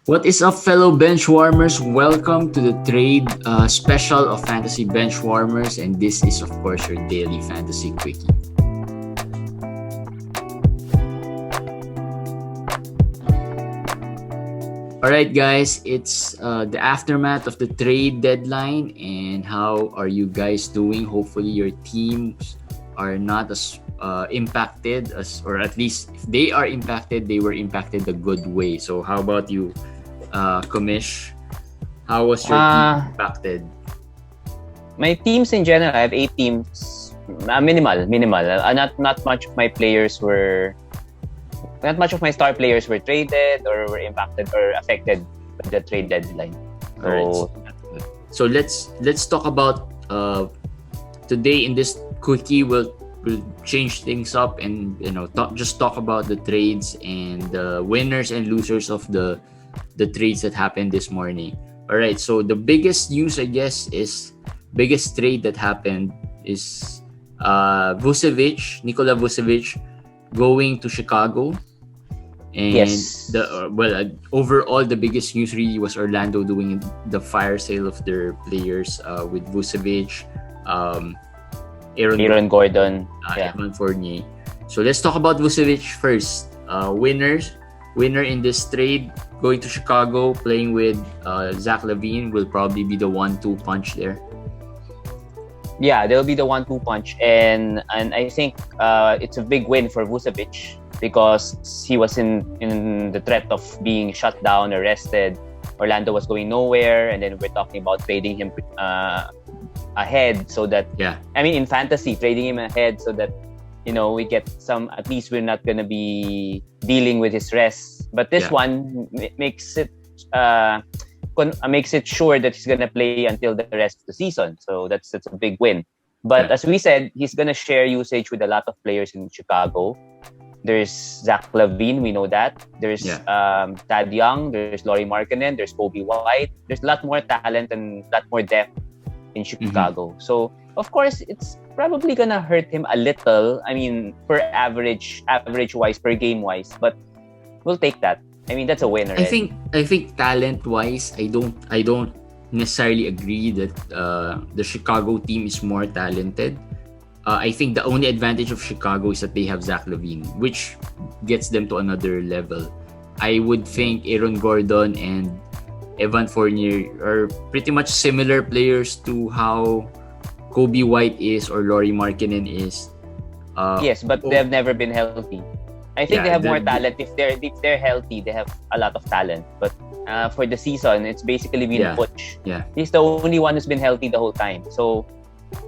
What is up, fellow bench warmers? Welcome to the trade special of Fantasy Bench Warmers, and this is, of course, your Daily Fantasy Quickie. Alright, guys, it's the aftermath of the trade deadline, and how are you guys doing? Hopefully, your teams are not as impacted as, or at least if they are impacted, they were impacted the good way. So, how about you? Komish, how was your team impacted? My teams in general, I have 8 teams. Minimal. Not much of my players were, not much of my star players were traded or were impacted or affected by the trade deadline. So let's talk about today in this quickie. We'll change things up and just talk about the trades and the winners and losers of the trades that happened this morning. All right, so the biggest news, I guess, is biggest trade that happened is Nikola Vucevic going to Chicago. And yes. Overall, the biggest news really was Orlando doing the fire sale of their players with Vucevic, Aaron Gordon, Evan Fournier. So let's talk about Vucevic first. Winner in this trade, going to Chicago, playing with Zach LaVine, will probably be the 1-2 punch there. Yeah, they'll be the 1-2 punch, and I think it's a big win for Vucevic because he was in the threat of being shut down, arrested. Orlando was going nowhere, and then we're talking about trading him ahead so that in fantasy, trading him ahead so that we get some, at least we're not going to be dealing with his rest. But this one makes it sure that he's going to play until the rest of the season. So that's a big win. But as we said, he's going to share usage with a lot of players in Chicago. There's Zach LaVine, we know that. There's Thad Young, there's Lauri Markkanen, there's Kobe White. There's a lot more talent and a lot more depth in Chicago. Mm-hmm. So, of course, it's probably gonna hurt him a little. I mean, per average-wise, per game-wise, but we'll take that. I mean, that's a winner. I think talent-wise, I don't necessarily agree that the Chicago team is more talented. I think the only advantage of Chicago is that they have Zach LaVine, which gets them to another level. I would think Aaron Gordon and Evan Fournier are pretty much similar players to how Kobe White is or Lauri Markkanen is. Yes, but they have never been healthy. I think they have more talent. If they're healthy, they have a lot of talent. But for the season, it's basically been Butch. Yeah. He's the only one who's been healthy the whole time. So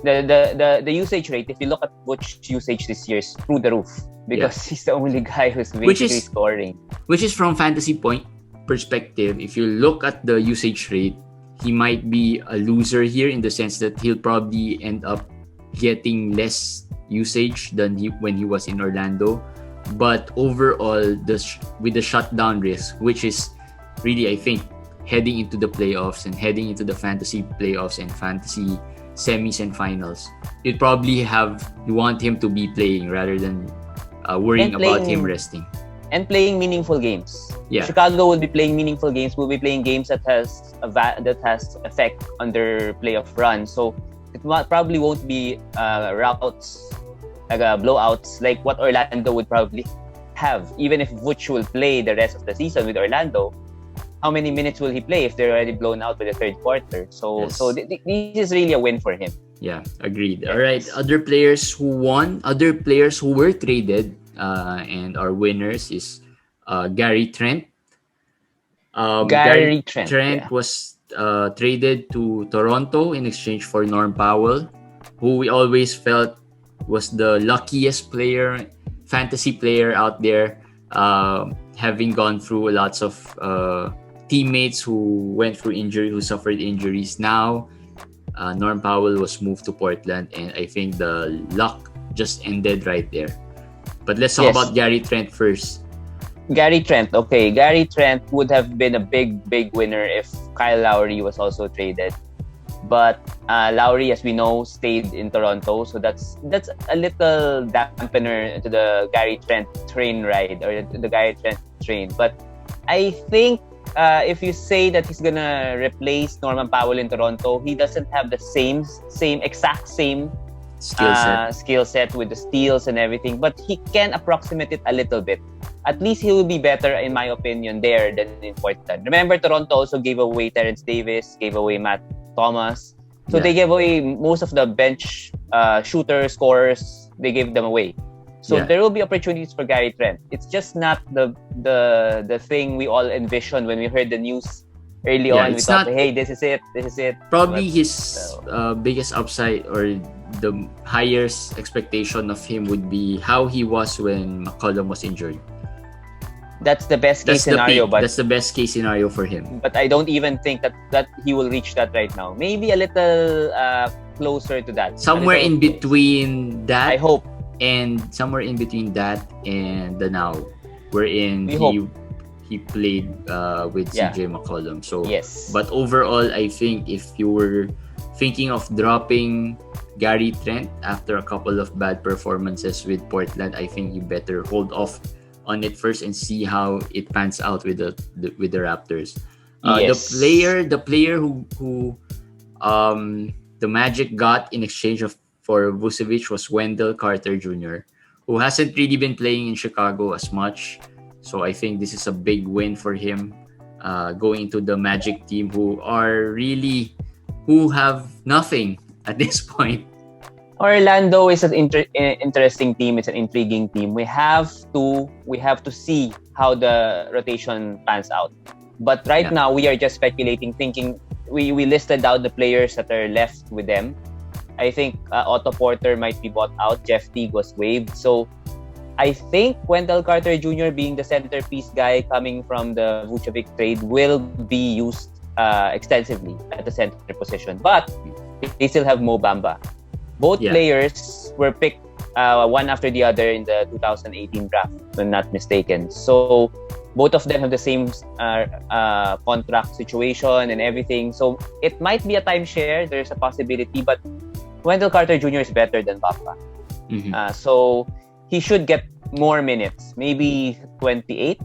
the usage rate, if you look at Butch's usage this year, is through the roof because he's the only guy who's basically scoring. Which is from fantasy point perspective. If you look at the usage rate, he might be a loser here in the sense that he'll probably end up getting less usage than when he was in Orlando. But overall, with the shutdown risk, which is really, I think, heading into the playoffs and heading into the fantasy playoffs and fantasy semis and finals, you want him to be playing rather than worrying about him resting. And playing meaningful games. Yeah. Chicago will be playing meaningful games. Will be playing games that has effect on their playoff run. So it probably won't be routes, like blowouts, like what Orlando would probably have. Even if Vooch will play the rest of the season with Orlando, how many minutes will he play if they're already blown out by the third quarter? So this is really a win for him. Yeah, agreed. All right, other players who were traded and are winners is Gary Trent. Gary Trent was traded to Toronto in exchange for Norm Powell, who we always felt was the luckiest fantasy player out there, having gone through lots of teammates who suffered injuries. Now, Norm Powell was moved to Portland, and I think the luck just ended right there. But let's talk about Gary Trent first. Gary Trent would have been a big winner if Kyle Lowry was also traded. But Lowry, as we know, stayed in Toronto, so that's a little dampener to the Gary Trent train ride, or the Gary Trent train. But I think if you say that he's gonna replace Norman Powell in Toronto, he doesn't have the exact same skill set with the steals and everything, but he can approximate it a little bit. At least he will be better, in my opinion, there than in Portland. Remember, Toronto also gave away Terrence Davis, gave away Matt Thomas. So they gave away most of the bench shooters, scorers. They gave them away. So there will be opportunities for Gary Trent. It's just not the thing we all envisioned when we heard the news early on. We thought, hey, this is it. Probably his biggest upside or the highest expectation of him would be how he was when McCollum was injured. That's the best case scenario. But that's the best case scenario for him. But I don't even think that he will reach that right now. Maybe a little closer to that. Somewhere in between that. I hope. And somewhere in between that and the now, wherein he played with CJ McCollum. So, but overall, I think if you were thinking of dropping Gary Trent after a couple of bad performances with Portland, I think you better hold off on it first and see how it pans out with the Raptors. The player who the Magic got in exchange for Vucevic was Wendell Carter Jr., who hasn't really been playing in Chicago as much. So I think this is a big win for him going into the Magic team who have nothing at this point. Orlando is an interesting team. It's an intriguing team. We have to see how the rotation pans out. But right now, we are just speculating, thinking we listed out the players that are left with them. I think Otto Porter might be bought out. Jeff Teague was waived. So I think Wendell Carter Jr. being the centerpiece guy coming from the Vucevic trade will be used extensively at the center position. But they still have Mo Bamba. Both players were picked one after the other in the 2018 draft, if I'm not mistaken. So both of them have the same contract situation and everything. So it might be a timeshare. There's a possibility, but Wendell Carter Jr. is better than Bamba. So he should get more minutes, maybe 28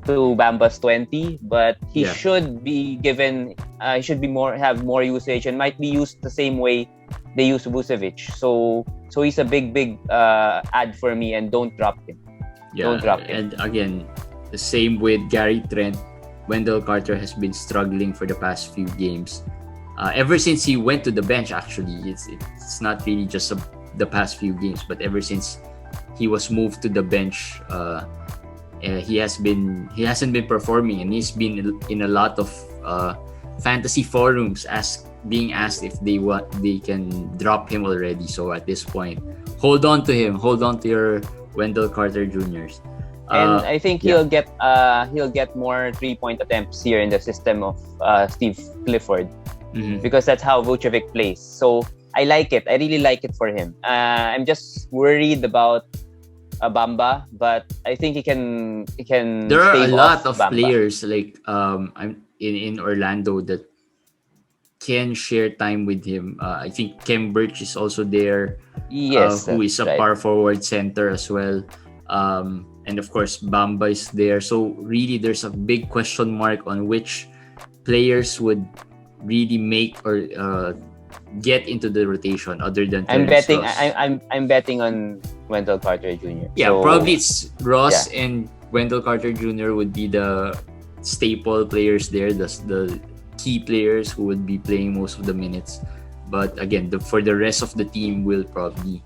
to Bamba's 20, but he should be given, have more usage and might be used the same way they use Vucevic. So he's a big add for me, and don't drop him. Don't drop him. And again, the same with Gary Trent. Wendell Carter has been struggling for the past few games. Ever since he went to the bench, actually, it's not really just the past few games, but ever since he was moved to the bench, he hasn't been performing, and he's been in a lot of fantasy forums being asked if they can drop him already. So at this point, hold on to him. Hold on to your Wendell Carter Juniors. And I think he'll get more 3-point attempts here in the system of Steve Clifford. Because that's how Vucevic plays. So I like it. I really like it for him. I'm just worried about Bamba, but I think he can. There are a lot of players like I'm in Orlando that can share time with him. I think Kem Birch is also there. Yes, who is a power forward center as well. And of course Bamba is there. So really, there's a big question mark on which players would really make or get into the rotation other than I'm betting on Wendell Carter Jr. Yeah, so, probably it's Ross and Wendell Carter Jr. would be the staple players there, the key players who would be playing most of the minutes. But again, for the rest of the team, we'll probably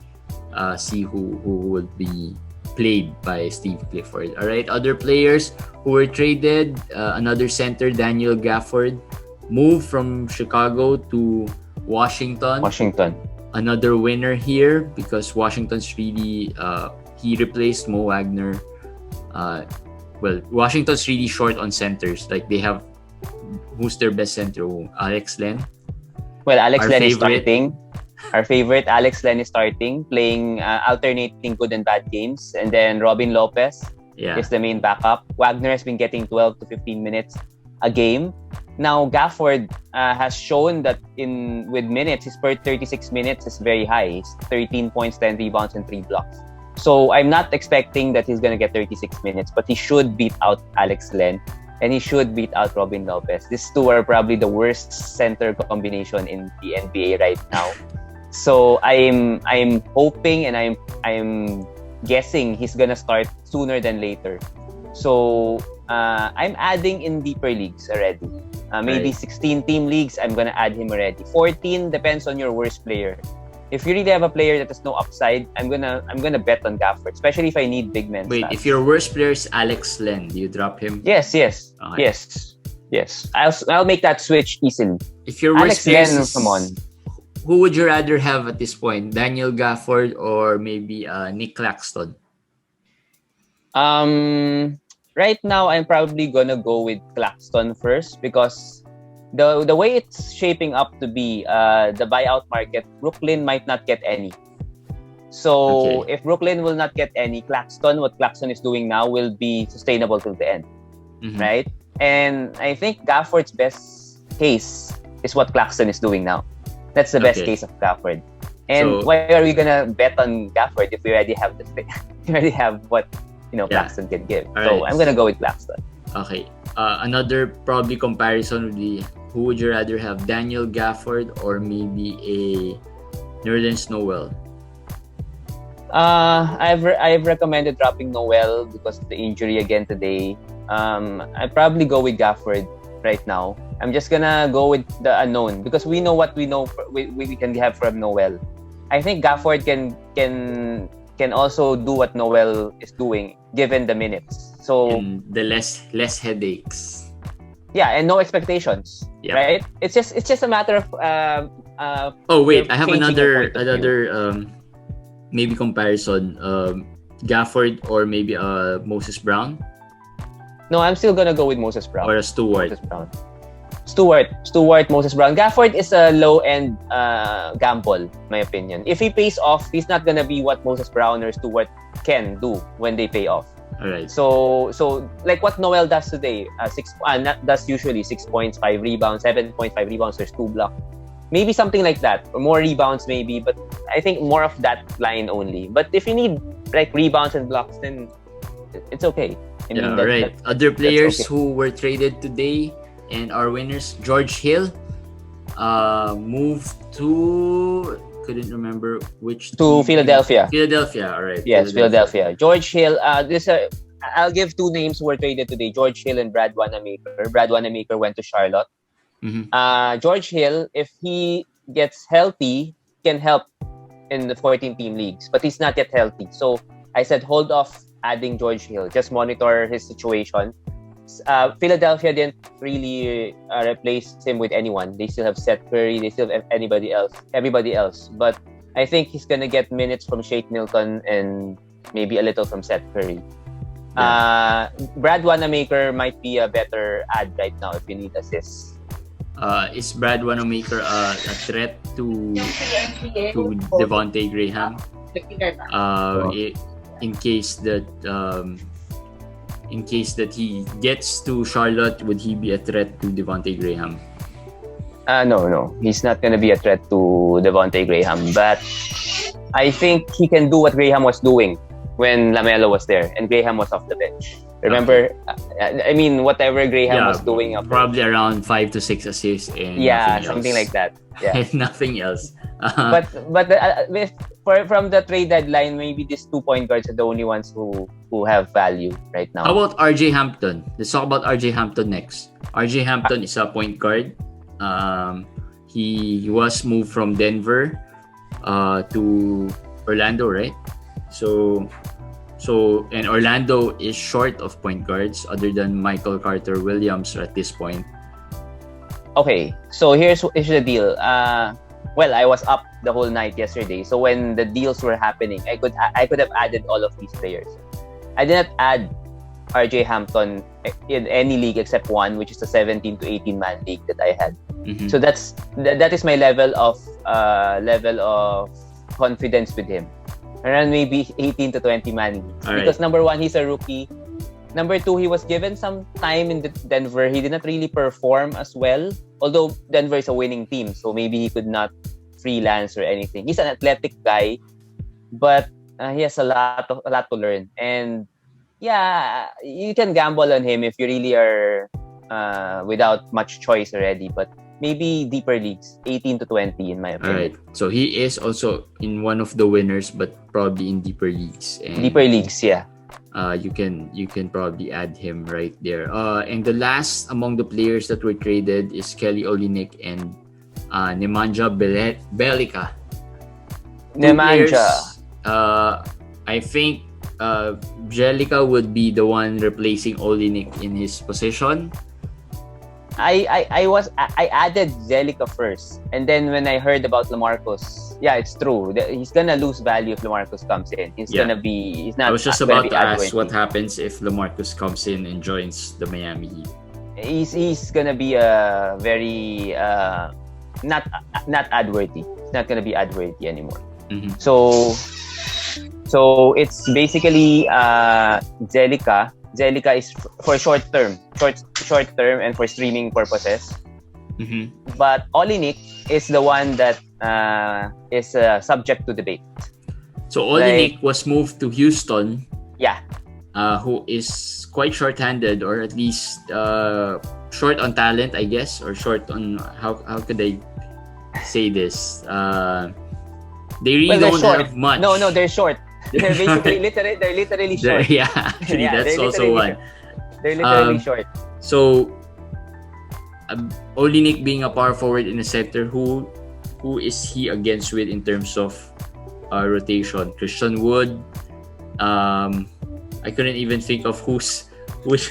see who would be played by Steve Clifford. All right, other players who were traded, another center, Daniel Gafford, moved from Chicago to Washington. Another winner here because Washington's really he replaced Mo Wagner. Washington's really short on centers. Like they have, who's their best center? Alex Len. Well, Alex Len is starting. Our favorite, Alex Len, is starting, playing alternating good and bad games, and then Robin Lopez is the main backup. Wagner has been getting 12 to 15 minutes a game. Now Gafford has shown that with minutes, his per 36 minutes is very high. He's 13 points, 10 rebounds, and 3 blocks. So I'm not expecting that he's gonna get 36 minutes, but he should beat out Alex Len. and he should beat out Robin Lopez. These two are probably the worst center combination in the NBA right now. So I'm hoping and I'm guessing he's gonna start sooner than later. So I'm adding in deeper leagues already. Maybe 16 team leagues, I'm gonna add him already. 14 depends on your worst player. If you really have a player that has no upside, I'm gonna bet on Gafford, especially if I need big men. Wait, stats. if your worst player is Alex Len, do you drop him? Yes. Okay. Yes. I'll make that switch easily. If your worst Alex player Len, is, come on. who would you rather have at this point? Daniel Gafford or maybe Nick Claxton? Right now I'm probably gonna go with Claxton first because the way it's shaping up to be the buyout market, Brooklyn might not get any. So if Brooklyn will not get any, what Claxton is doing now will be sustainable till the end, right? And I think Gafford's best case is what Claxton is doing now. That's the best case of Gafford. And why are we gonna bet on Gafford if we already have we already have what Claxton can give? So I'm gonna go with Claxton. Okay. Another probably comparison would be, who would you rather have, Daniel Gafford or maybe a Nerlens Noel? I've recommended dropping Noel because of the injury again today. I'd probably go with Gafford right now. I'm just gonna go with the unknown because we know what we know we can have from Noel. I think Gafford can also do what Noel is doing given the minutes. So and the less headaches. Yeah, and no expectations, right? It's just a matter of oh wait, I have another maybe comparison. Gafford or maybe Moses Brown. No, I'm still gonna go with Moses Brown. Or a Stewart. Stewart, Moses Brown. Gafford is a low-end gamble, my opinion. If he pays off, he's not gonna be what Moses Brown or Stewart can do when they pay off. Alright. So like what Noel does today, does usually 6 points, 5 rebounds, 7.5 rebounds, there's 2 blocks. Maybe something like that, or more rebounds maybe, but I think more of that line only. But if you need like rebounds and blocks, then it's okay. Other players who were traded today and are winners, George Hill moved to, couldn't remember which to Philadelphia. All right. Yes, Philadelphia. George Hill. I'll give 2 names who were traded today: George Hill and Brad Wanamaker. Brad Wanamaker went to Charlotte. George Hill, if he gets healthy, can help in the 14-team leagues, but he's not yet healthy. So I said hold off adding George Hill. Just monitor his situation. Philadelphia didn't really replace him with anyone. They still have Seth Curry. They still have everybody else. But I think he's gonna get minutes from Shake Milton and maybe a little from Seth Curry. Brad Wanamaker might be a better add right now if you need assists. Is Brad Wanamaker a threat to Devontae Graham? In case that he gets to Charlotte, would he be a threat to Devontae Graham? No. He's not going to be a threat to Devontae Graham. But I think he can do what Graham was doing when LaMelo was there and Graham was off the bench. Remember, I mean, whatever Graham was doing. Probably around 5 to 6 assists and something like that. Yeah, nothing else. But from the trade deadline, maybe these 2 point guards are the only ones who have value right now. How about RJ Hampton? Let's talk about RJ Hampton next. RJ Hampton is a point guard. He was moved from Denver to Orlando, right? So and Orlando is short of point guards other than Michael Carter Williams at this point. Okay, so here's the deal. Well, I was up the whole night yesterday, so when the deals were happening, I could have added all of these players. I did not add RJ Hampton in any league except one, which is the 17 to 18 man league that I had. So that is my level of confidence with him. Around maybe 18 to 20 man leagues. Because number one, he's a rookie. Number two, he was given some time in Denver. He did not really perform as well. Although Denver is a winning team, so maybe he could not freelance or anything. He's an athletic guy, but he has a lot to learn. And Yeah, you can gamble on him if you really are without much choice already, but maybe deeper leagues, 18 to 20 in my All right. opinion. So he is also in one of the winners, but probably in deeper leagues. And Deeper leagues, yeah. you can probably add him right there. And the last among the players that were traded is Kelly Olynyk and Nemanja Bjelica. Two players. Nemanja. I think Bjelica would be the one replacing Olynyk in his position. I added Zelica first, and then when I heard about LaMarcus, yeah, it's true. He's gonna lose value if LaMarcus comes in. He's not. I was just about to ask what happens if LaMarcus comes in and joins the Miami Heat. He's gonna be a very not ad-worthy. He's not gonna be ad-worthy anymore. Mm-hmm. So it's basically Zelica. Zelica is for short term and for streaming purposes. Mm-hmm. But Olynyk is the one that is subject to debate. So Olynyk was moved to Houston. Yeah. Who is quite short-handed, or at least short on talent, I guess, or short on how could I say this? They really don't have much. No, they're short. They're basically they're literally short. Yeah, actually, that's also one. They're literally short. So, Olynyk being a power forward in the center, who is he against with in terms of rotation? Christian Wood. I couldn't even think of who is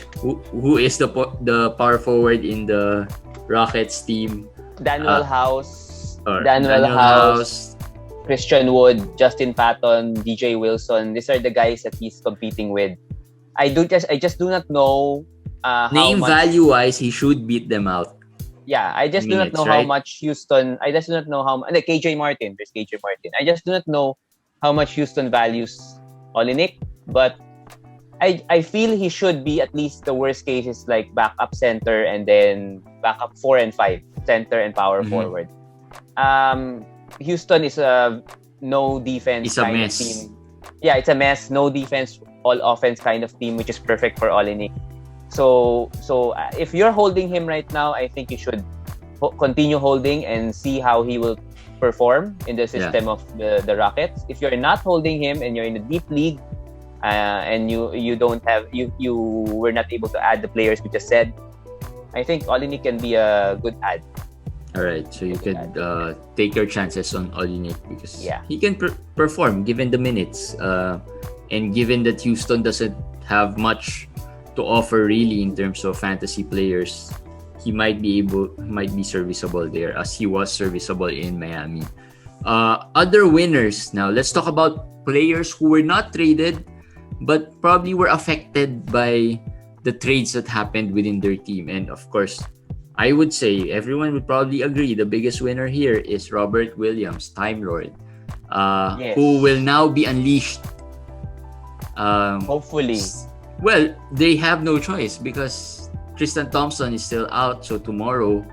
the power forward in the Rockets team. Daniel House. Christian Wood, Justin Patton, DJ Wilson. These are the guys that he's competing with. I just do not know name value wise, he should beat them out. Yeah, I just do not know how much Houston. I just do not know how much. KJ Martin. There's KJ Martin. I just do not know how much Houston values Olynyk, but I feel he should be at least the worst case is like backup center and then backup 4 and 5 center and power forward. Houston is a no defense kind of team. Yeah, it's a mess. No defense, all offense kind of team, which is perfect for Olynyk. So if you're holding him right now, I think you should continue holding and see how he will perform in the system of the Rockets. If you're not holding him and you're in a deep league and you don't have you were not able to add the players we just said, I think Olynyk can be a good add. All right, so you could take your chances on Olynyk because he can perform given the minutes, and given that Houston doesn't have much to offer really in terms of fantasy players, he might be serviceable there as he was serviceable in Miami. Other winners now. Let's talk about players who were not traded, but probably were affected by the trades that happened within their team, and of course, I would say everyone would probably agree the biggest winner here is Robert Williams, Time Lord, who will now be unleashed. Hopefully. Well, they have no choice because Tristan Thompson is still out. So tomorrow,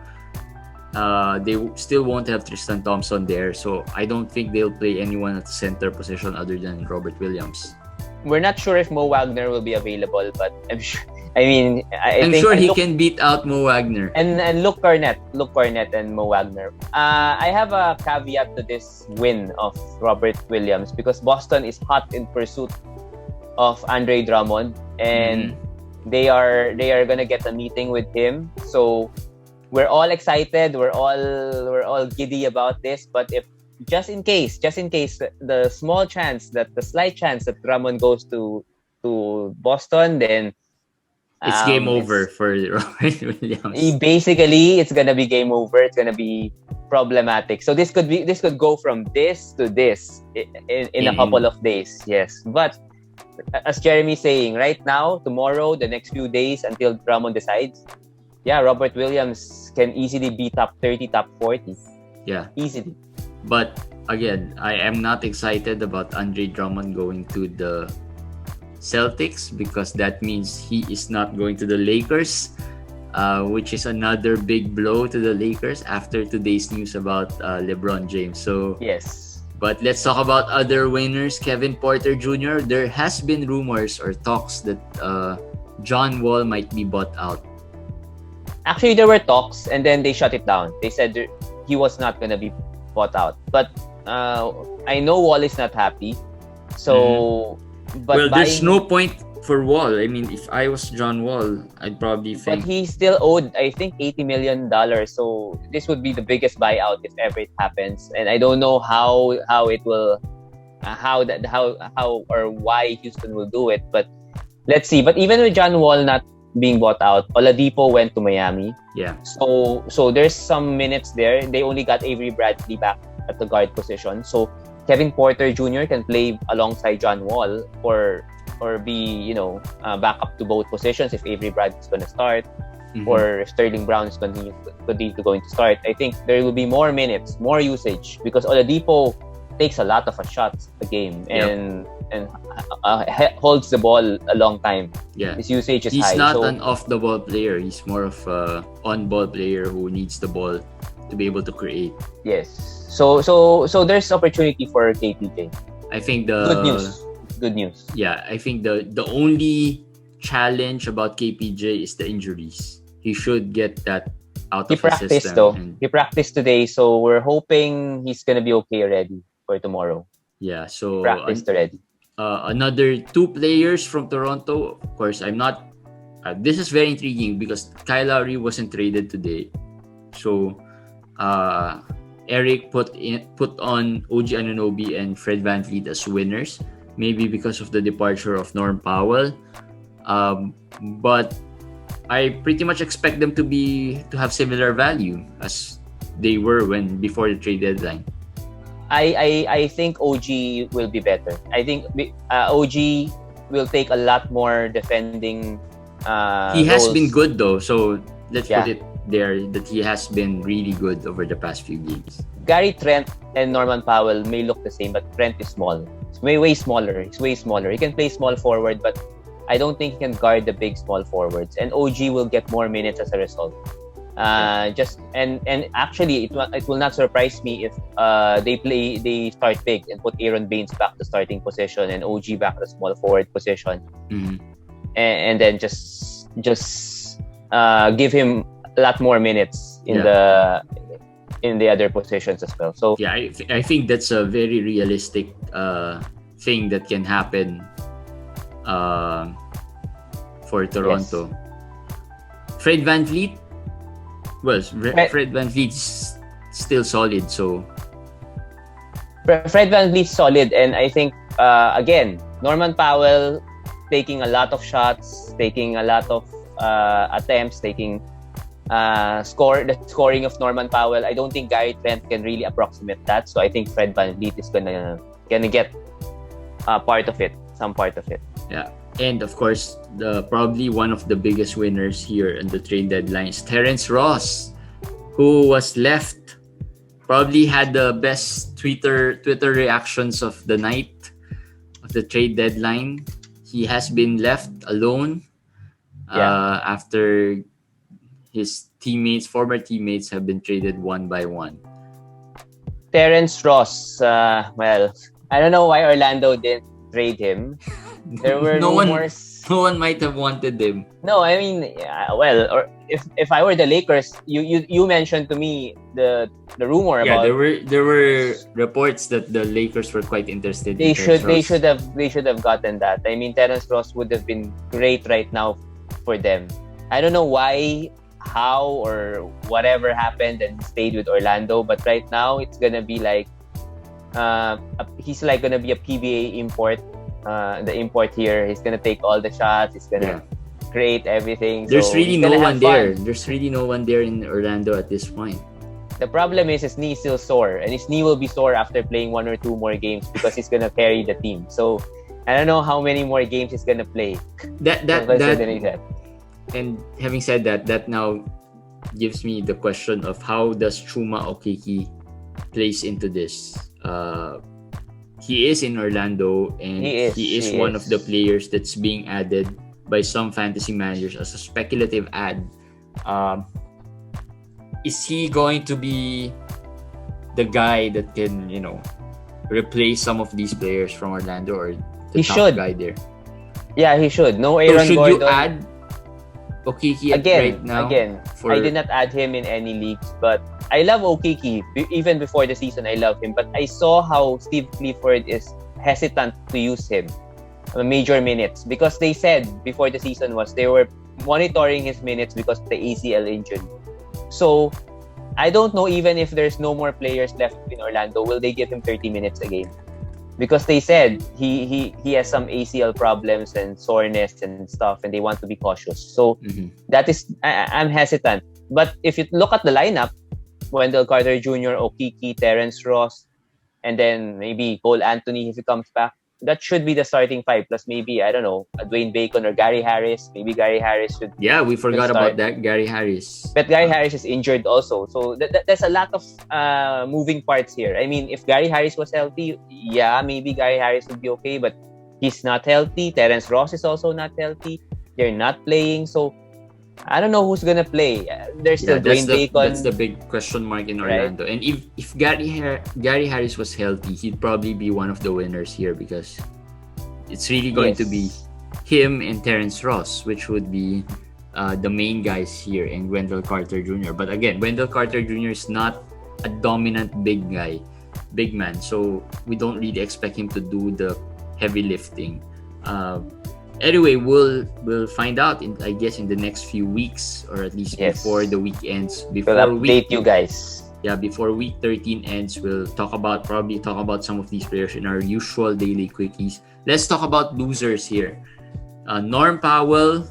they still won't have Tristan Thompson there. So I don't think they'll play anyone at the center position other than Robert Williams. We're not sure if Mo Wagner will be available, but I'm sure. I'm sure he can beat out Mo Wagner. And Luke Cornett and Mo Wagner. I have a caveat to this win of Robert Williams because Boston is hot in pursuit of Andre Drummond, and they are gonna get a meeting with him. So we're all excited. We're all giddy about this. But if just in case, the slight chance that Drummond goes to Boston, then it's game over for Robert Williams. Basically, it's gonna be game over. It's gonna be problematic. So this could go from this to this in a couple of days. Yes, but as Jeremy's saying, right now, tomorrow, the next few days until Drummond decides, Robert Williams can easily be top 30, top 40. Yeah, easily. But again, I am not excited about Andre Drummond going to the Celtics because that means he is not going to the Lakers, which is another big blow to the Lakers after today's news about LeBron James. So yes, But let's talk about other winners. Kevin Porter Jr. There has been rumors or talks that John Wall might be bought out. Actually, there were talks, and then they shut it down. They said he was not going to be bought out. But I know Wall is not happy. So, but there's no point for Wall. I mean, if I was John Wall, I'd probably think. But he still owed, I think, $80 million. So this would be the biggest buyout if ever it happens. And I don't know how it will, how or why Houston will do it. But let's see. But even with John Wall not being bought out, Oladipo went to Miami. Yeah. So there's some minutes there. They only got Avery Bradley back at the guard position. So Kevin Porter Jr. can play alongside John Wall or be, back up to both positions if Avery Bradley is going to start or if Sterling Brown is going to start. I think there will be more minutes, more usage because Oladipo takes a lot of shots a game and holds the ball a long time. Yeah. His usage is He's high. He's not an off-the-ball player. He's more of a on-ball player who needs the ball to be able to create. Yes. So there's opportunity for KPJ. I think Good news. Yeah, I think the only challenge about KPJ is the injuries. He should get that out of the system. Though. He practiced today, so we're hoping he's gonna be okay already for tomorrow. Yeah, so practiced already. Another two players from Toronto. Of course, I'm not. This is very intriguing because Kyle Lowry wasn't traded today, so Eric put on OG Anunoby and Fred VanVleet as winners. Maybe because of the departure of Norm Powell, but I pretty much expect them to have similar value as they were before the trade deadline. I think OG will be better. I think OG will take a lot more defending. He has been good though, so let's put it there that he has been really good over the past few games. Gary Trent and Norman Powell may look the same, but Trent is small. He's way smaller. He's way smaller. He can play small forward, but I don't think he can guard the big small forwards. And OG will get more minutes as a result. And actually, it will not surprise me if they start big and put Aaron Baines back to starting position and OG back to small forward position, and then just give him a lot more minutes in the other positions as well. So yeah, I think that's a very realistic thing that can happen for Toronto. Yes. Fred VanVleet. Well, Fred VanVleet's still solid. So Fred VanVleet's solid, and I think again Norman Powell taking a lot of shots, taking a lot of attempts, taking the scoring of Norman Powell. I don't think Gary Trent can really approximate that. So I think Fred VanVleet is gonna get some part of it. Yeah, and of course, probably one of the biggest winners here in the trade deadline is Terrence Ross, who was left. Probably had the best Twitter reactions of the night of the trade deadline. He has been left alone after his former teammates have been traded one by one. Terrence Ross, well, I don't know why Orlando didn't trade him. There were rumors. No one might have wanted him. No, I mean, or if I were the Lakers, you mentioned to me the rumor about. Yeah, there were reports that the Lakers were quite interested. They should have gotten that. I mean, Terrence Ross would have been great right now for them. I don't know why, how, or whatever happened and stayed with Orlando, but right now it's gonna be like he's like gonna be a PBA import. The import here, he's gonna take all the shots. He's gonna create everything. There's really no one there. There's really no one there in Orlando at this point. The problem is his knee is still sore, and his knee will be sore after playing one or two more games because he's gonna carry the team. So I don't know how many more games he's gonna play. And having said that now gives me the question of how does Chuma Okeke plays into this. He is in Orlando, and he is one of the players that's being added by some fantasy managers as a speculative ad. Is he going to be the guy that can, replace some of these players from Orlando or the He top should. guy there. Yeah, he should. No So Aaron should Gordon. you add Okiki right now? Again, I did not add him in any leagues, but I love Okiki. Even before the season, I love him. But I saw how Steve Clifford is hesitant to use him major minutes because they said before the season was they were monitoring his minutes because of the ACL injury. So I don't know, even if there's no more players left in Orlando, will they give him 30 minutes a game? Because they said he has some ACL problems and soreness and stuff, and they want to be cautious. So that is, I'm hesitant. But if you look at the lineup, Wendell Carter Jr., Okiki, Terrence Ross, and then maybe Cole Anthony if he comes back, that should be the starting five. Plus maybe, I don't know, Dwayne Bacon or Gary Harris. Maybe Gary Harris should. Yeah, we forgot about that, Gary Harris. But Gary Harris is injured also. So there's a lot of moving parts here. I mean, if Gary Harris was healthy, yeah, maybe Gary Harris would be okay. But he's not healthy. Terrence Ross is also not healthy. They're not playing. So I don't know who's going to play. There's still Dwayne Bacon. That's the big question mark in Orlando. Right? And if Gary Harris was healthy, he'd probably be one of the winners here because it's really going to be him and Terrence Ross, which would be the main guys here, and Wendell Carter Jr. But again, Wendell Carter Jr. is not a dominant big man. So we don't really expect him to do the heavy lifting. Anyway, we'll find out in the next few weeks, or at least before the week ends. We'll update you guys. Yeah, before week 13 ends, we'll talk about some of these players in our usual daily quickies. Let's talk about losers here. Norm Powell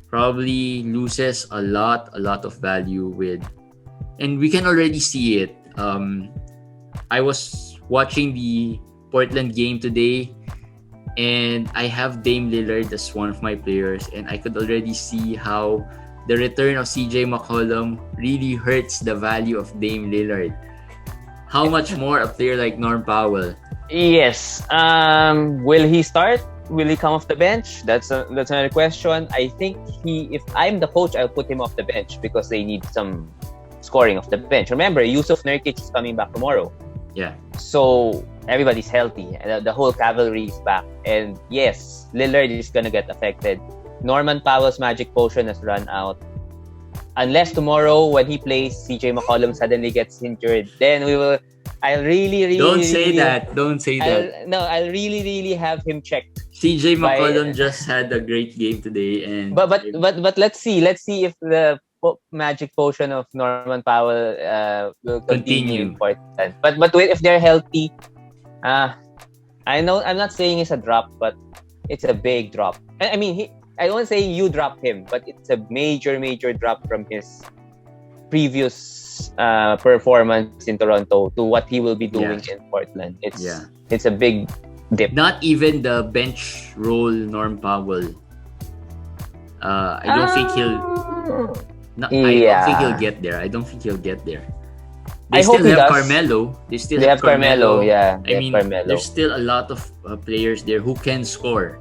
probably loses a lot of value and we can already see it. I was watching the Portland game today, and I have Dame Lillard as one of my players, and I could already see how the return of CJ McCollum really hurts the value of Dame Lillard. How much more a player like Norm Powell? Yes. Will he start? Will he come off the bench? That's another question. I think if I'm the coach, I'll put him off the bench because they need some scoring off the bench. Remember, Yusuf Nurkic is coming back tomorrow. Yeah. So everybody's healthy. The whole cavalry is back. And yes, Lillard is gonna get affected. Norman Powell's magic potion has run out. Unless tomorrow when he plays, CJ McCollum suddenly gets injured, then I'll really Don't say that. I'll really have him checked. CJ McCollum just had a great game today, and but let's see if the magic potion of Norman Powell will continue. But if they're healthy, I know I'm not saying it's a drop, but it's a big drop. I mean, I don't say you drop him, but it's a major drop from his previous performance in Toronto to what he will be doing in Portland. It's a big dip. Not even the bench role Norm Powell. I don't think he'll. I don't think he'll get there. They still have Carmelo. They have Carmelo. Yeah. I mean, there's still a lot of players there who can score.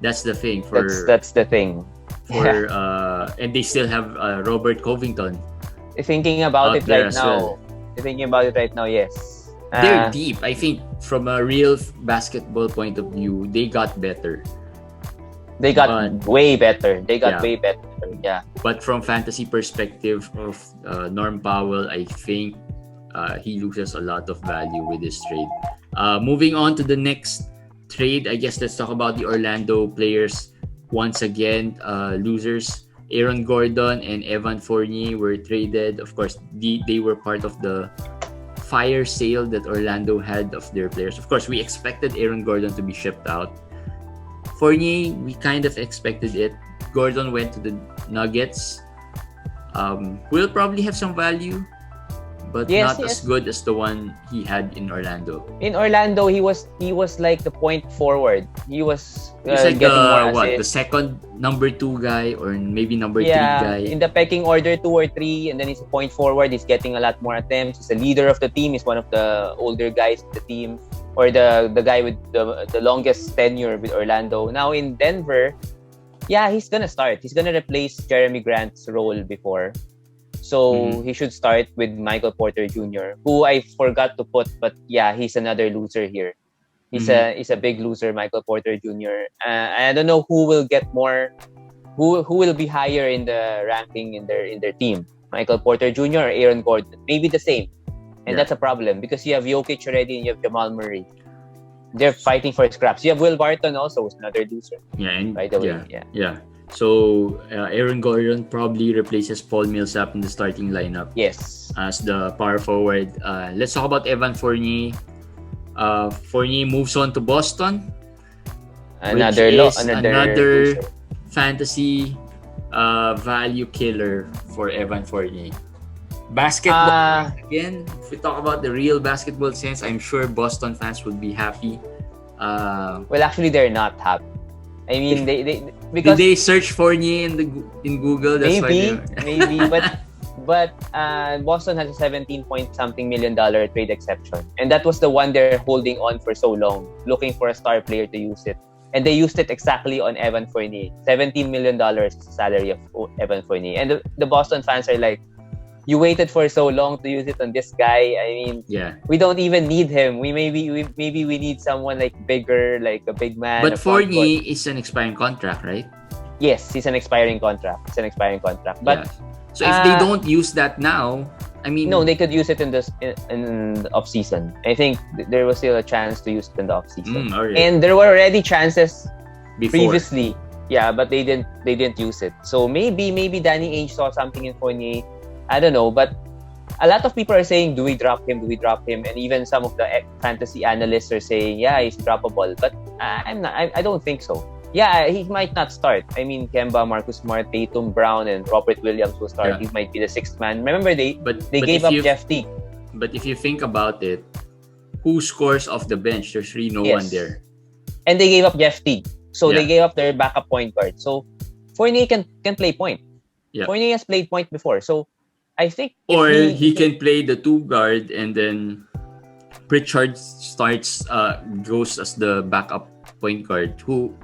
That's the thing. That's the thing. And they still have Robert Covington. Thinking about it right now, yes. They're deep. I think from a real basketball point of view, they got better. They got way better. Yeah. But from fantasy perspective of Norm Powell, I think he loses a lot of value with this trade. Moving on to the next trade, I guess let's talk about the Orlando players once again. Losers. Aaron Gordon and Evan Fournier were traded. Of course, they were part of the fire sale that Orlando had of their players. Of course, we expected Aaron Gordon to be shipped out. Fournier, we kind of expected it. Gordon went to the Nuggets. Will probably have some value, but not as good as the one he had in Orlando. In Orlando, he was like the point forward. He was like getting more assists. The second number 2 guy, or maybe number 3 guy. In the pecking order 2 or 3, and then he's a point forward. He's getting a lot more attempts. He's a leader of the team. He's one of the older guys in the team, or the guy with the longest tenure with Orlando. Now in Denver, he's gonna start. He's gonna replace Jeremy Grant's role before. So he should start with Michael Porter Jr., who I forgot to put, but yeah, he's another loser here. He's a big loser, Michael Porter Jr. I don't know who will get more, who will be higher in the ranking in their team, Michael Porter Jr. or Aaron Gordon. Maybe the same, and that's a problem because you have Jokic already and you have Jamal Murray. They're fighting for scraps. You have Will Barton also, who's another loser. Yeah, and by the way, yeah. So Aaron Gordon probably replaces Paul Millsap in the starting lineup. Yes, as the power forward. Let's talk about Evan Fournier. Fournier moves on to Boston. Another fantasy value killer for Evan Fournier. Basketball again. If we talk about the real basketball sense, I'm sure Boston fans would be happy. Well, actually, they're not happy. I mean, because did they search Fournier in Google? That's maybe, but Boston has a 17-point-something million trade exception, and that was the one they're holding on for so long, looking for a star player to use it, and they used it exactly on Evan Fournier. $17 million is the salary of Evan Fournier, and the Boston fans are like, you waited for so long to use it on this guy. I mean, we don't even need him. We need someone like bigger, like a big man. But Fournier is an expiring contract, right? Yes, he's an expiring contract. But so if they don't use that now, I mean, no, they could use it in the off season. I think there was still a chance to use it in the off season, and there were already chances previously. Yeah, but they didn't use it. So maybe Danny Ainge saw something in Fournier. I don't know, but a lot of people are saying, do we drop him? And even some of the fantasy analysts are saying, yeah, he's droppable. But I don't think so. Yeah, he might not start. I mean, Kemba, Marcus Smart, Tatum, Brown, and Robert Williams will start. He might be the sixth man. Remember, they gave up Jeff Teague. But if you think about it, who scores off the bench? There's really no one there. And they gave up Jeff Teague. So they gave up their backup point guard. So Fournier can play point. Yeah. Fournier has played point before. So I think he can play the two guard, and then Pritchard goes as the backup point guard, who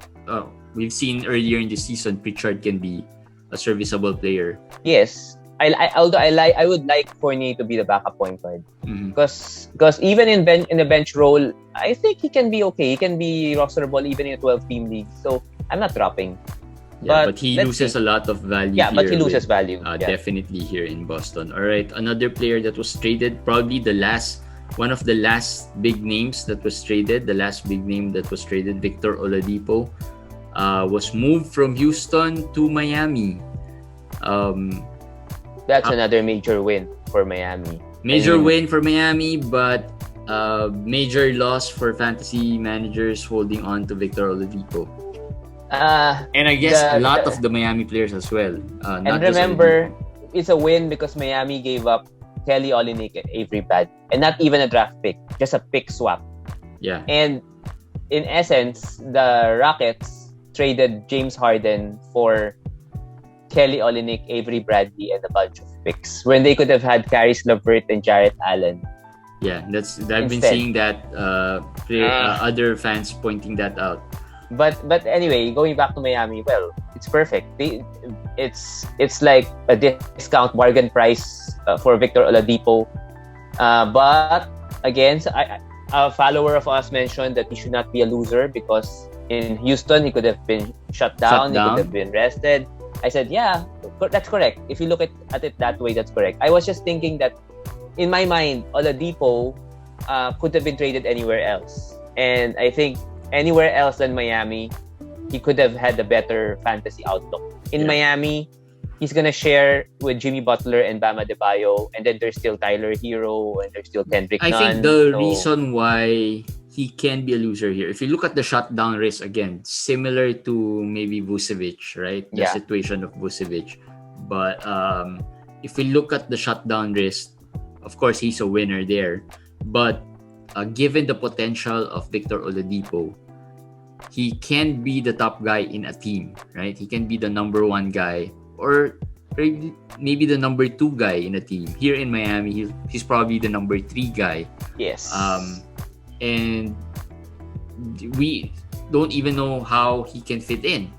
we've seen earlier in the season. Pritchard can be a serviceable player. Yes, I would like Fournier to be the backup point guard, because even in the bench role, I think he can be okay. He can be rosterable even in a 12-team league. So I'm not dropping. Yeah, but he loses a lot of value. Yeah, but he loses value. Definitely here in Boston. All right, another player that was traded, probably one of the last big names that was traded. The last big name that was traded, Victor Oladipo, was moved from Houston to Miami. That's another major win for Miami. Win for Miami, but major loss for fantasy managers holding on to Victor Oladipo. And I guess a lot of the Miami players as well. And remember, it's a win because Miami gave up Kelly Olynyk and Avery Bradley, and not even a draft pick, just a pick swap. Yeah. And in essence, the Rockets traded James Harden for Kelly Olynyk, Avery Bradley, and a bunch of picks when they could have had Caris LeVert and Jarrett Allen. Yeah, I've been seeing that other fans pointing that out. But anyway, going back to Miami, well, it's perfect. It's like a discount bargain price for Victor Oladipo. But again, a follower of us mentioned that he should not be a loser because in Houston he could have been shut down. He could have been rested. I said, yeah, that's correct. If you look at it that way, that's correct. I was just thinking that in my mind, Oladipo could have been traded anywhere else, and I think anywhere else than Miami, he could have had a better fantasy outlook. In Miami, he's gonna share with Jimmy Butler and Bam Adebayo, and then there's still Tyler Herro, and there's still Kendrick Nunn. I think the reason why he can be a loser here, if you look at the shutdown risk again, similar to maybe Vucevic, right? The situation of Vucevic. But if we look at the shutdown risk, of course he's a winner there. But given the potential of Victor Oladipo, he can be the top guy in a team, right? He can be the number one guy, or maybe the number two guy in a team. Here in Miami, he's probably the number three guy. Yes. And we don't even know how he can fit in.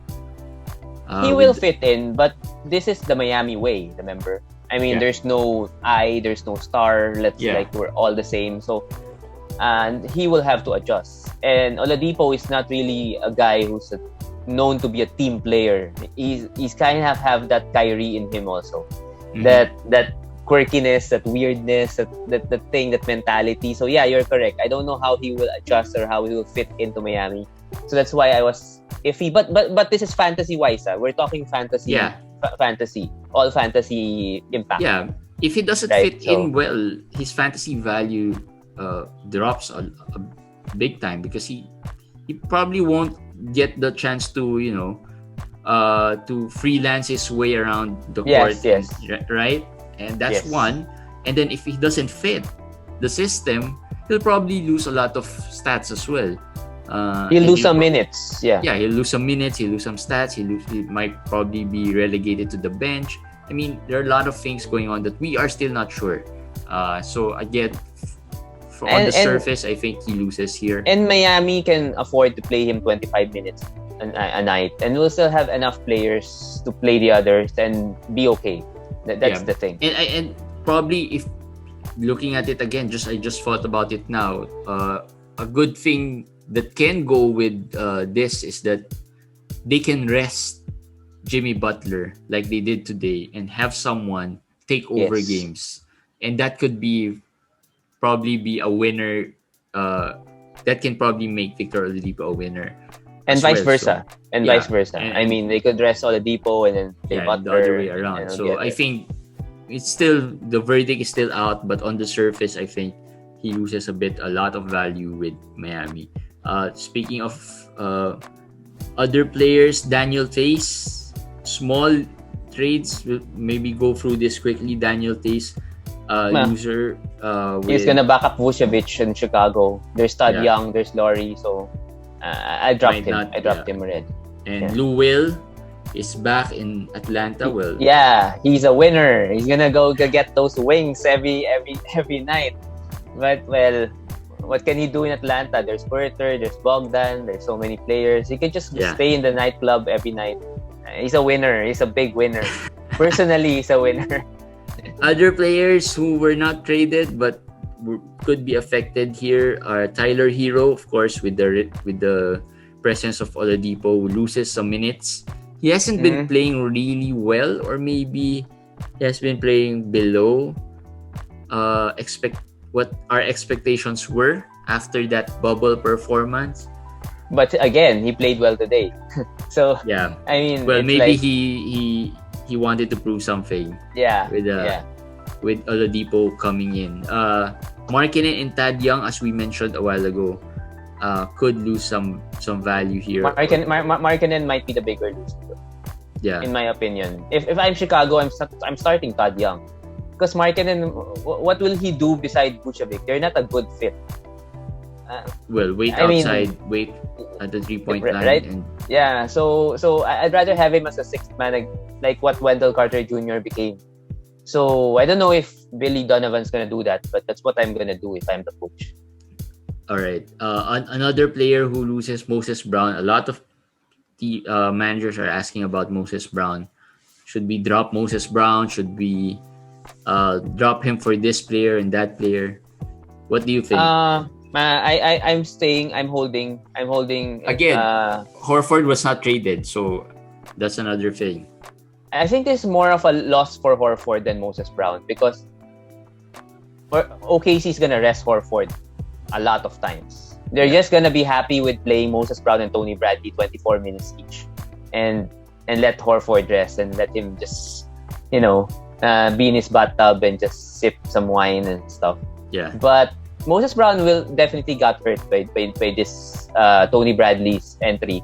He will fit in, but this is the Miami way, remember? I mean, there's no there's no star. Like we're all the same. So, and he will have to adjust. And Oladipo is not really a guy who's known to be a team player. He's kind of have that Kyrie in him also. That quirkiness, that weirdness, that thing, that mentality. So yeah, you're correct. I don't know how he will adjust or how he will fit into Miami. So that's why I was iffy. But this is fantasy wise. We're talking fantasy. Yeah. Fantasy, all fantasy impact. Yeah, if he doesn't fit in well, his fantasy value drops a big time because he probably won't get the chance to to freelance his way around the court. Yes. Right, and that's one. And then if he doesn't fit the system, he'll probably lose a lot of stats as well. He'll lose some minutes. Yeah, he'll lose some minutes. He'll lose some stats. He might probably be relegated to the bench. I mean, there are a lot of things going on that we are still not sure. So again, on the surface, I think he loses here. And Miami can afford to play him 25 minutes a night, and we'll still have enough players to play the others and be okay. That's the thing. And probably if looking at it again, I just thought about it now. A good thing that can go with this is that they can rest Jimmy Butler like they did today and have someone take over games, and that could probably be a winner. That can probably make Victor Oladipo a winner, and vice versa. Vice versa. I mean, they could rest Oladipo and then play Butler the other way around. So I think it's still, the verdict is still out, but on the surface, I think he loses a lot of value with Miami. Speaking of other players, Daniel Theis, small trades. We'll maybe go through this quickly. Daniel Theis, loser. He's gonna back up Vucevic in Chicago. There's Todd Young, there's Lowry. So I dropped him. I dropped him already. And Lou Will is back in Atlanta. Well, yeah, he's a winner. He's gonna go get those wings every night. But well, what can he do in Atlanta? There's Porter, there's Bogdan, there's so many players. He can just stay in the nightclub every night. He's a winner. He's a big winner. Personally, he's a winner. Other players who were not traded but could be affected here are Tyler Herro, of course, with the presence of Oladipo, who loses some minutes. He hasn't been playing really well, or maybe he has been playing below what our expectations were after that bubble performance. But again, he played well today. So yeah, I mean, well, maybe he wanted to prove something. Yeah, with Oladipo coming in. Markkanen and Tad Young, as we mentioned a while ago, could lose some value here. Markkanen might be the bigger loser. Yeah, in my opinion. If I'm Chicago, I'm starting Tad Young. Because Markkanen, what will he do beside Vucevic? They're not a good fit. Wait at the 3-point line. Right? Yeah, so I'd rather have him as a sixth man, like what Wendell Carter Jr. became. So I don't know if Billy Donovan's gonna do that, but that's what I'm gonna do if I'm the coach. All right. Another player who loses, Moses Brown. A lot of the managers are asking about Moses Brown. Should we drop Moses Brown? Should we drop him for this player and that player? What do you think? I'm staying. I'm holding. Again, Horford was not traded, so that's another thing. I think this is more of a loss for Horford than Moses Brown, because OKC's gonna rest Horford a lot of times. They're just gonna be happy with playing Moses Brown and Tony Bradley 24 minutes each, and let Horford rest and let him just be in his bathtub and just sip some wine and stuff. Yeah. But Moses Brown will definitely got hurt by this Tony Bradley's entry.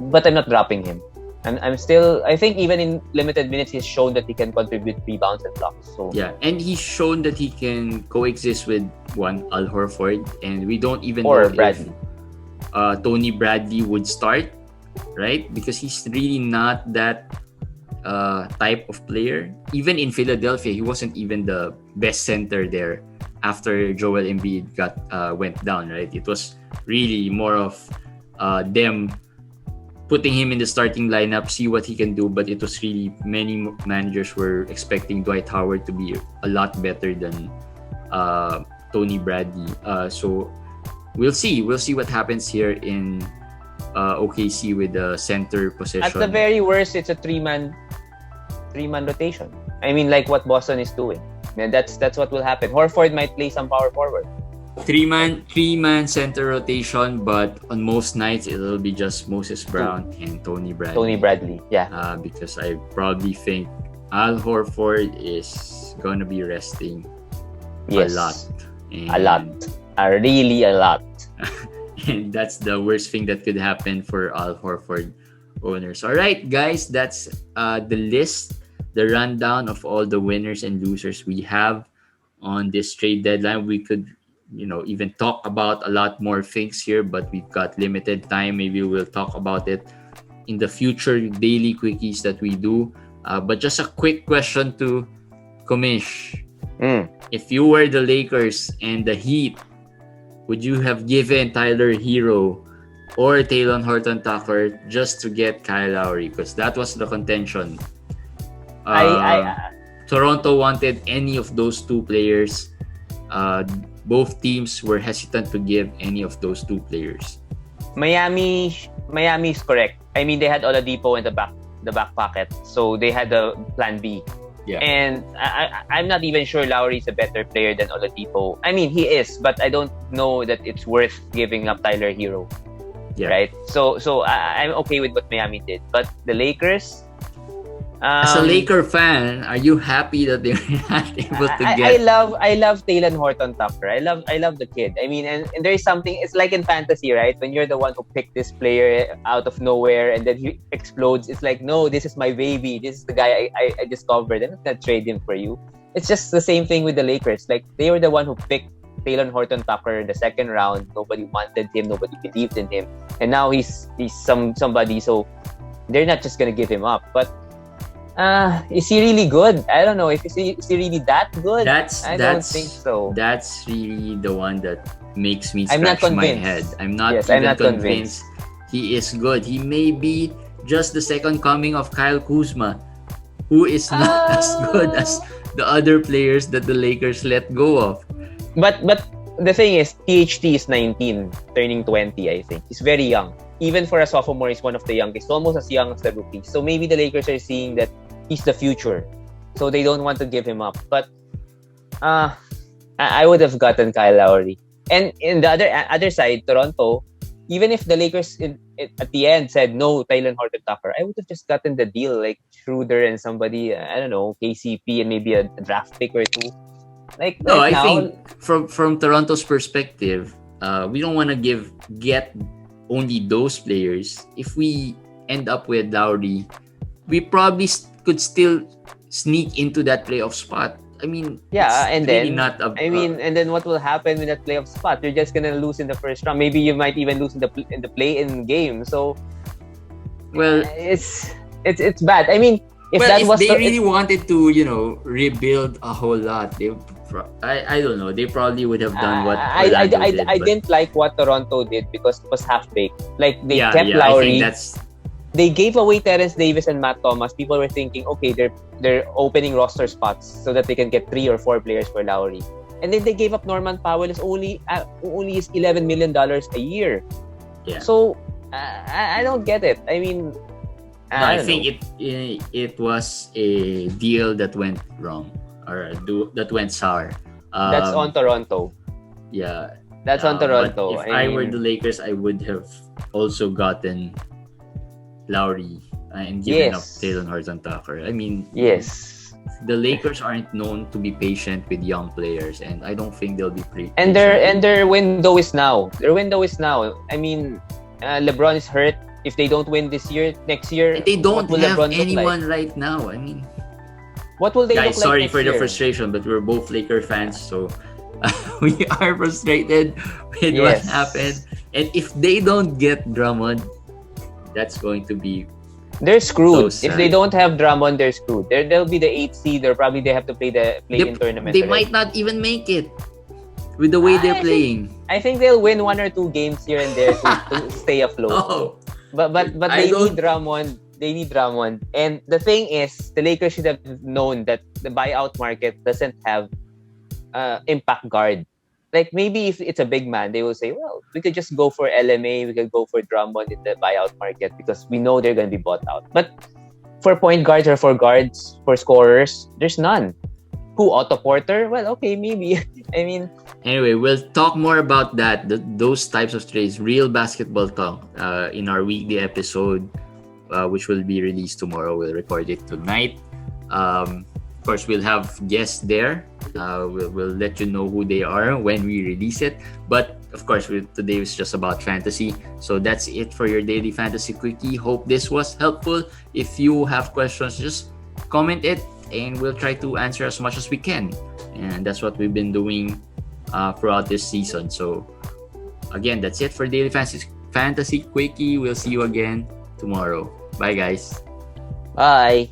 But I'm not dropping him. I think even in limited minutes, he's shown that he can contribute rebounds and blocks. So yeah, and he's shown that he can coexist with Al Horford, and we don't even know Bradley. If Tony Bradley would start, right? Because he's really not that type of player. Even in Philadelphia, he wasn't even the best center there after Joel Embiid went down, right? It was really more of them putting him in the starting lineup, see what he can do. But it was really, many managers were expecting Dwight Howard to be a lot better than Tony Bradley. So we'll see what happens here in OKC with the center position. At the very worst, it's a three-man rotation. I mean, like what Boston is doing. And that's what will happen. Horford might play some power forward. Three-man center rotation, but on most nights it'll be just Moses Brown and Tony Bradley. Yeah. Because I probably think Al Horford is gonna be resting a lot. Really a lot. And that's the worst thing that could happen for Al Horford owners. All right, guys, that's the list, the rundown of all the winners and losers we have on this trade deadline. We could, even talk about a lot more things here, but we've got limited time. Maybe we'll talk about it in the future daily quickies that we do. But just a quick question to Komish. If you were the Lakers and the Heat, would you have given Tyler Herro or Talen Horton-Tucker just to get Kyle Lowry? Because that was the contention. Toronto wanted any of those two players. Both teams were hesitant to give any of those two players. Miami is correct. I mean, they had Oladipo in the back pocket, so they had a plan B. Yeah. And I'm not even sure Lowry is a better player than Oladipo. I mean, he is, but I don't know that it's worth giving up Tyler Herro. Yeah. Right? So I'm okay with what Miami did. But the Lakers... As a Laker fan, are you happy that they're not able to get... I love Talen Horton-Tucker. I love the kid. I mean, and there is something... It's like in fantasy, right? When you're the one who picked this player out of nowhere and then he explodes, it's like, no, this is my baby. This is the guy I discovered. I'm not going to trade him for you. It's just the same thing with the Lakers. Like, they were the one who picked Talen Horton-Tucker in the second round. Nobody wanted him. Nobody believed in him. And now he's somebody. So they're not just going to give him up. But is he really good? I don't know. Is he really that good? I don't think so. That's really the one that makes me I'm not scratch my head. I'm not convinced he is good. He may be just the second coming of Kyle Kuzma, who is not as good as the other players that the Lakers let go of. But the thing is, THT is 19, turning 20, I think. He's very young. Even for a sophomore, he's one of the youngest. Almost as young as the rookies. So maybe the Lakers are seeing that he's the future. So they don't want to give him up. But I would have gotten Kyle Lowry. And in the other side, Toronto, even if the Lakers at the end said no, Talen Horton-Tucker, I would have just gotten the deal like Schroeder and somebody, I don't know, KCP and maybe a draft pick or two. Like no, right I now, think from Toronto's perspective, we don't want to get only those players. If we end up with Lowry, we probably could still sneak into that playoff spot. I mean, yeah, and really then not and then what will happen with that playoff spot? You're just gonna lose in the first round. Maybe you might even lose in the play-in game. So, well, it's bad. I mean, if they really wanted to, rebuild a whole lot, I don't know. They probably would have done what I didn't like what Toronto did because it was half-baked. Like they kept Lowry. I think they gave away Terrence Davis and Matt Thomas. People were thinking, okay, they're opening roster spots so that they can get 3 or 4 players for Lowry. And then they gave up Norman Powell who only is $11 million a year. Yeah. So I don't get it. I mean, I think it was a deal that went wrong or that went sour. That's on Toronto. Yeah. That's on Toronto. If I were the Lakers, I would have also gotten Lowry and given up Talen Horton-Tucker. I mean, yes, the Lakers aren't known to be patient with young players, and I don't think they'll be patient. And their window is now. I mean, LeBron is hurt. If they don't win this year, next year, they don't have anyone right now. I mean, what will they guys, look like sorry for year? the frustration, but we're both Laker fans, so we are frustrated with what happened. And if they don't get Drummond, that's going to be... They're screwed. So if they don't have Drummond, they're screwed. They'll be the 8th seed. They have to play the play-in tournament. They might not even make it with the way they're playing. I think they'll win 1 or 2 games here and there to stay afloat. Oh, But I they need Drummond. They need Drummond. And the thing is, the Lakers should have known that the buyout market doesn't have impact guard. Like maybe if it's a big man, they will say, well, we could just go for LMA, we could go for Drummond in the buyout market because we know they're going to be bought out. But for point guards or for guards, for scorers, there's none. Who, Otto Porter? Well, okay, maybe. I mean... Anyway, we'll talk more about that, those types of trades, real basketball talk, in our weekly episode, which will be released tomorrow. We'll record it tonight. Of course, we'll have guests there. We'll let you know who they are when we release it. But of course, today was just about fantasy. So that's it for your Daily Fantasy Quickie. Hope this was helpful. If you have questions, just comment it and we'll try to answer as much as we can. And that's what we've been doing throughout this season. So again, that's it for Daily Fantasy Quickie. We'll see you again tomorrow. Bye, guys. Bye.